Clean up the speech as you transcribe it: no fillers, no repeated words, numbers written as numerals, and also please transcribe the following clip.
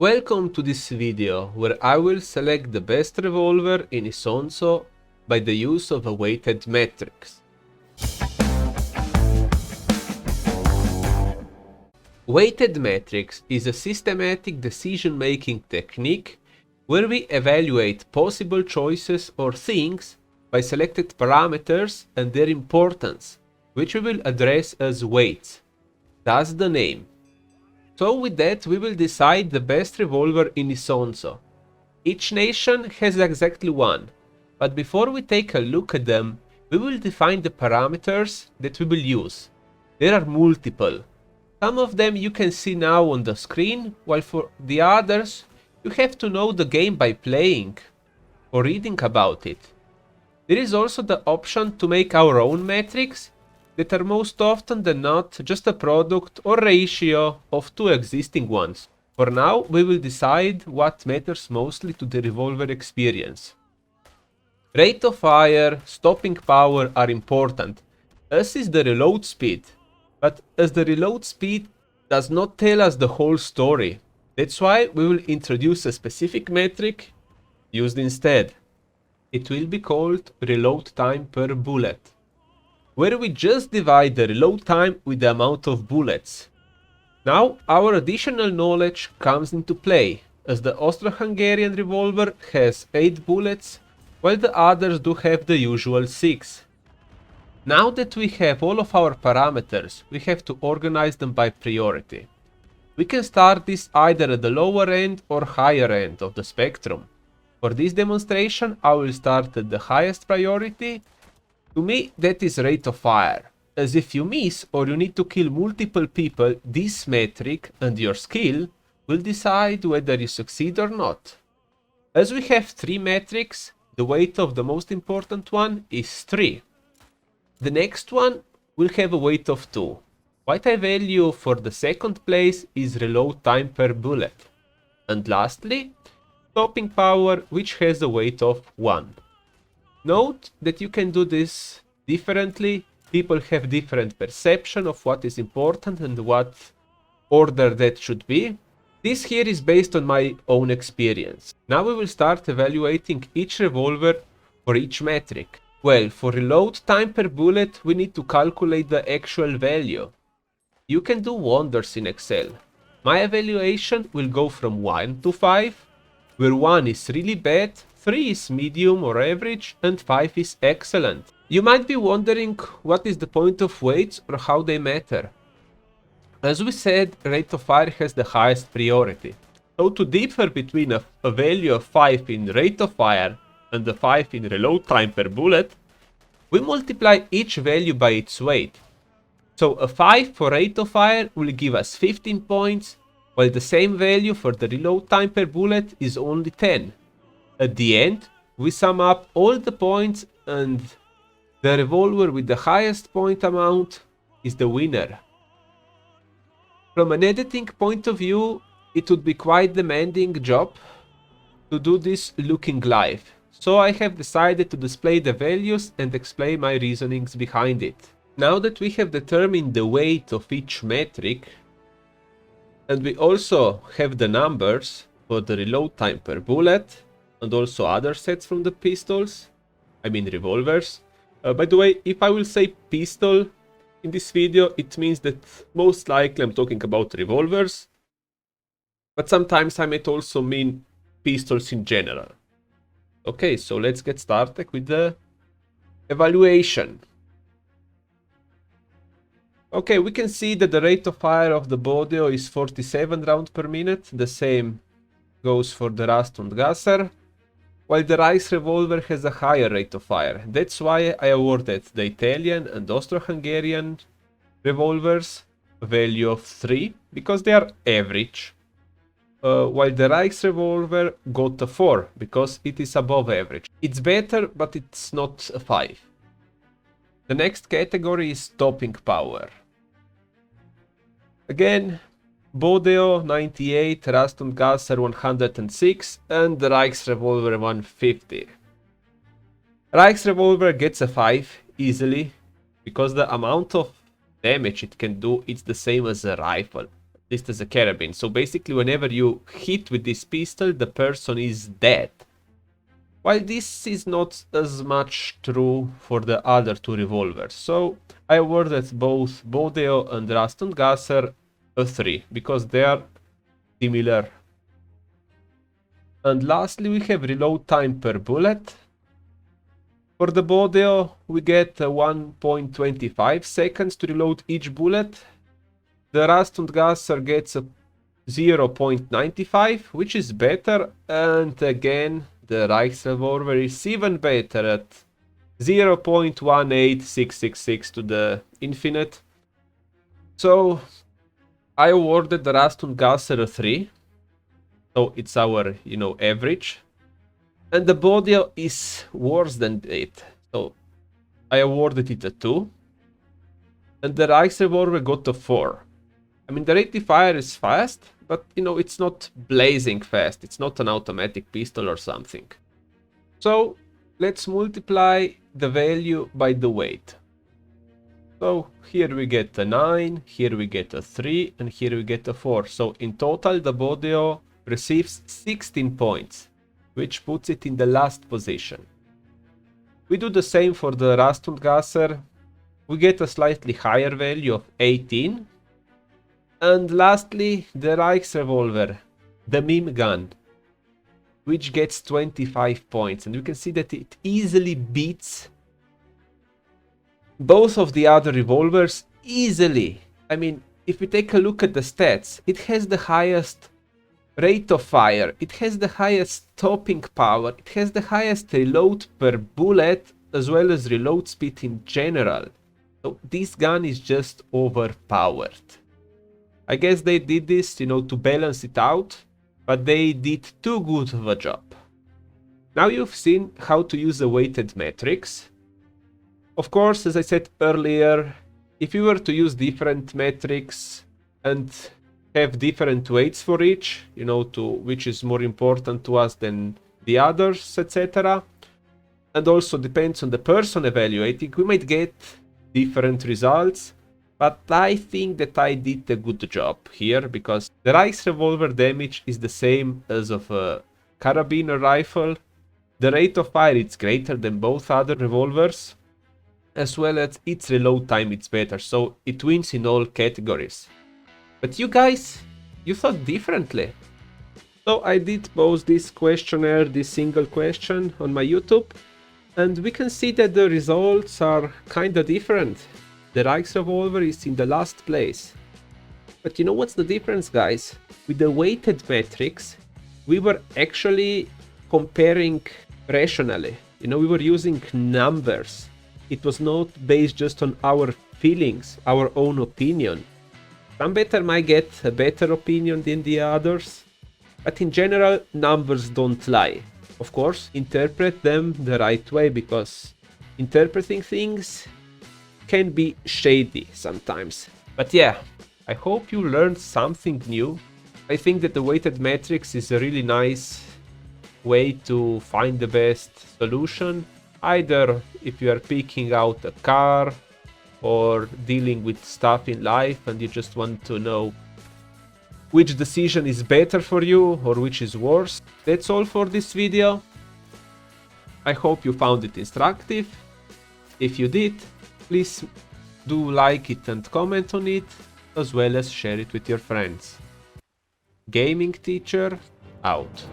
Welcome to this video where I will select the best revolver in Isonzo by the use of a weighted matrix. Weighted matrix is a systematic decision-making technique where we evaluate possible choices or things by selected parameters and their importance, which we will address as weights. Thus the name. So with that we will decide the best revolver in Isonzo. Each nation has exactly one, but before we take a look at them, we will define the parameters that we will use. There are multiple. Some of them you can see now on the screen, while for the others you have to know the game by playing or reading about it. There is also the option to make our own metrics that are most often than not just a product or ratio of two existing ones. For now, we will decide what matters mostly to the revolver experience. Rate of fire, stopping power are important, as is the reload speed. But as the reload speed does not tell us the whole story, that's why we will introduce a specific metric used instead. It will be called reload time per bullet, where we just divide the reload time with the amount of bullets. Now our additional knowledge comes into play, as the Austro-Hungarian revolver has 8 bullets, while the others do have the usual 6. Now that we have all of our parameters, we have to organize them by priority. We can start this either at the lower end or higher end of the spectrum. For this demonstration, I will start at the highest priority. To me, that is rate of fire, as if you miss or you need to kill multiple people, this metric and your skill will decide whether you succeed or not. As we have 3 metrics, the weight of the most important one is 3. The next one will have a weight of 2. What I value for the second place is reload time per bullet. And lastly, stopping power, which has a weight of 1. Note that you can do this differently. People have different perception of what is important and what order that should be. This here is based on my own experience. Now we will start evaluating each revolver for each metric. Well, for reload time per bullet, we need to calculate the actual value. You can do wonders in Excel. My evaluation will go from 1 to 5, where 1 is really bad, 3 is medium or average, and 5 is excellent. You might be wondering what is the point of weights or how they matter. As we said, rate of fire has the highest priority. So to differ between a value of 5 in rate of fire and the 5 in reload time per bullet, we multiply each value by its weight. So a 5 for rate of fire will give us 15 points, while the same value for the reload time per bullet is only 10. At the end, we sum up all the points and the revolver with the highest point amount is the winner. From an editing point of view, it would be quite demanding job to do this looking live. So I have decided to display the values and explain my reasonings behind it. Now that we have determined the weight of each metric, and we also have the numbers for the reload time per bullet, and also other sets from the pistols, I mean revolvers. By the way, if I will say pistol in this video, it means that most likely I'm talking about revolvers, but sometimes I might also mean pistols in general. Okay, so let's get started with the evaluation. Okay, we can see that the rate of fire of the Bodeo is 47 rounds per minute. The same goes for the Rast und Gasser, while the Reichs revolver has a higher rate of fire. That's why I awarded the Italian and Austro-Hungarian revolvers a value of 3, because they are average, while the Reichs revolver got a 4, because it is above average. It's better, but it's not a 5. The next category is stopping power. Again, Bodeo 98, Rast und Gasser 106, and the Reichs revolver 150. Reichs revolver gets a 5 easily, because the amount of damage it can do is the same as a rifle. least as a carabine. So basically whenever you hit with this pistol, the person is dead. While this is not as much true for the other two revolvers. So I awarded both Bodeo and Gasser a 3 because they are similar. And lastly we have reload time per bullet. For the Bodeo we get 1.25 seconds to reload each bullet. The Gasser gets a 0.95, which is better, and again the revolver is even better at 0.18666 to the infinite. So I awarded the Gasser a 3. So it's our, average. And the Bodeo is worse than it. So I awarded it a 2. And the revolver got a 4. I mean, the rate of fire is fast, but, it's not blazing fast. It's not an automatic pistol or something. So let's multiply the value by the weight. So here we get a 9, here we get a 3, and here we get a 4. So in total, the Bodeo receives 16 points, which puts it in the last position. We do the same for the Gasser. We get a slightly higher value of 18. And lastly, the revolver, the meme gun, which gets 25 points. And you can see that it easily beats both of the other revolvers, easily. I mean, if we take a look at the stats, it has the highest rate of fire, it has the highest stopping power, it has the highest reload per bullet, as well as reload speed in general. So this gun is just overpowered. I guess they did this, to balance it out, but they did too good of a job. Now you've seen how to use a weighted matrix. Of course, as I said earlier, if you were to use different metrics and have different weights for each, to which is more important to us than the others, etc. And also depends on the person evaluating, we might get different results. But I think that I did a good job here, because the revolver damage is the same as of a carabiner rifle. The rate of fire is greater than both other revolvers, as well as its reload time is better, so it wins in all categories. But you guys, you thought differently. So I did post this questionnaire, this single question on my YouTube, and we can see that the results are kinda different. The revolver is in the last place. But you know what's the difference, guys? With the weighted matrix, we were actually comparing rationally. We were using numbers. It was not based just on our feelings, our own opinion. Some better might get a better opinion than the others, but in general, numbers don't lie. Of course, interpret them the right way, because interpreting things can be shady sometimes. But yeah, I hope you learned something new. I think that the weighted matrix is a really nice way to find the best solution, either if you are picking out a car or dealing with stuff in life and you just want to know which decision is better for you or which is worse. That's all for this video. I hope you found it instructive. If you did, please do like it and comment on it, as well as share it with your friends. Gaming Teacher out.